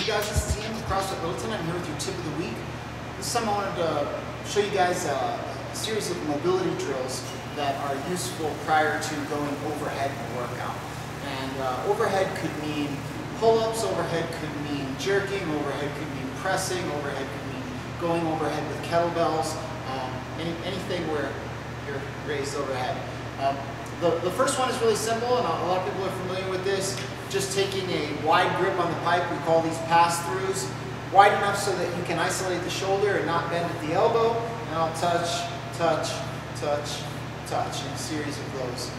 Hey guys, this is Ian from CrossFit Littleton. I'm here with your tip of the week. This time I wanted to show you guys a series of mobility drills that are useful prior to going overhead in a workout. And overhead could mean pull-ups, overhead could mean jerking, overhead could mean pressing, overhead could mean going overhead with kettlebells, anything where you're raised overhead. The first one is really simple, and a lot of people are familiar with this. Just taking a wide grip on the pipe, we call these pass-throughs, wide enough so that you can isolate the shoulder and not bend at the elbow, and I'll touch, touch, touch, touch in a series of those.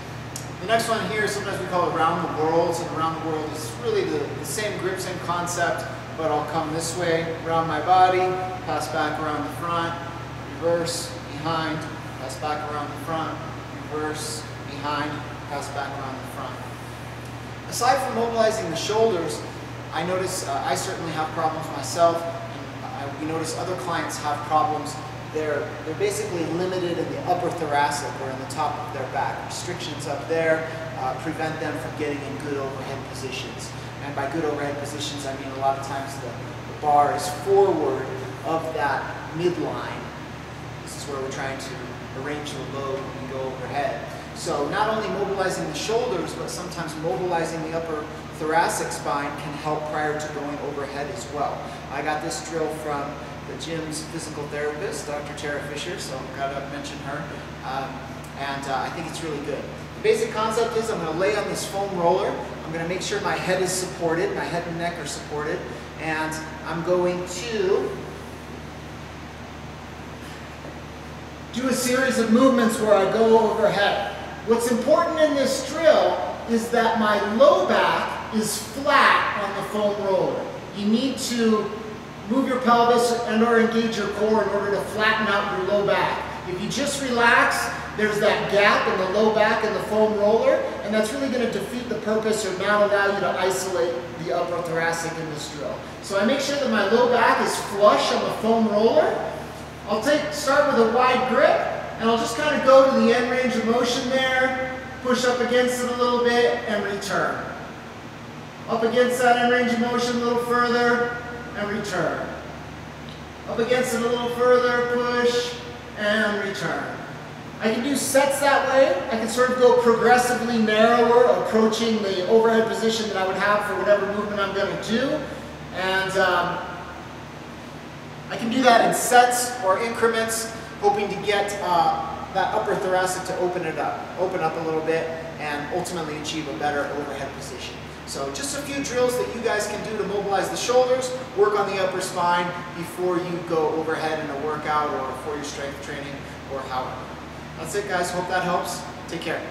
The next one here, sometimes we call it around the world, and around the world is really the same grip, same concept, but I'll come this way, around my body, pass back around the front, reverse, behind, pass back around the front, reverse, behind, pass back around the front. Aside from mobilizing the shoulders, I notice I certainly have problems myself, and we notice other clients have problems. They're basically limited in the upper thoracic or in the top of their back. Restrictions up there prevent them from getting in good overhead positions. And by good overhead positions, I mean a lot of times the bar is forward of that midline. This is where we're trying to arrange the load when we go overhead. So not only mobilizing the shoulders, but sometimes mobilizing the upper thoracic spine can help prior to going overhead as well. I got this drill from the gym's physical therapist, Dr. Tara Fisher, so I've got to mention her. I think it's really good. The basic concept is I'm going to lay on this foam roller. I'm going to make sure my head is supported, my head and neck are supported, and I'm going to do a series of movements where I go overhead. What's important in this drill is that my low back is flat on the foam roller. You need to move your pelvis and or engage your core in order to flatten out your low back. If you just relax, there's that gap in the low back in the foam roller, and that's really going to defeat the purpose or not allow you to isolate the upper thoracic in this drill. So I make sure that my low back is flush on the foam roller. I'll start with a wide grip, and I'll just kind of go to the end range of motion there, push up against it a little bit, and return. Up against that end range of motion a little further, and return. Up against it a little further, push, and return. I can do sets that way. I can sort of go progressively narrower, approaching the overhead position that I would have for whatever movement I'm going to do. And I can do that in sets or increments, hoping to get that upper thoracic to open up a little bit, and ultimately achieve a better overhead position. So just a few drills that you guys can do to mobilize the shoulders, work on the upper spine before you go overhead in a workout or for your strength training or however. That's it guys, hope that helps. Take care.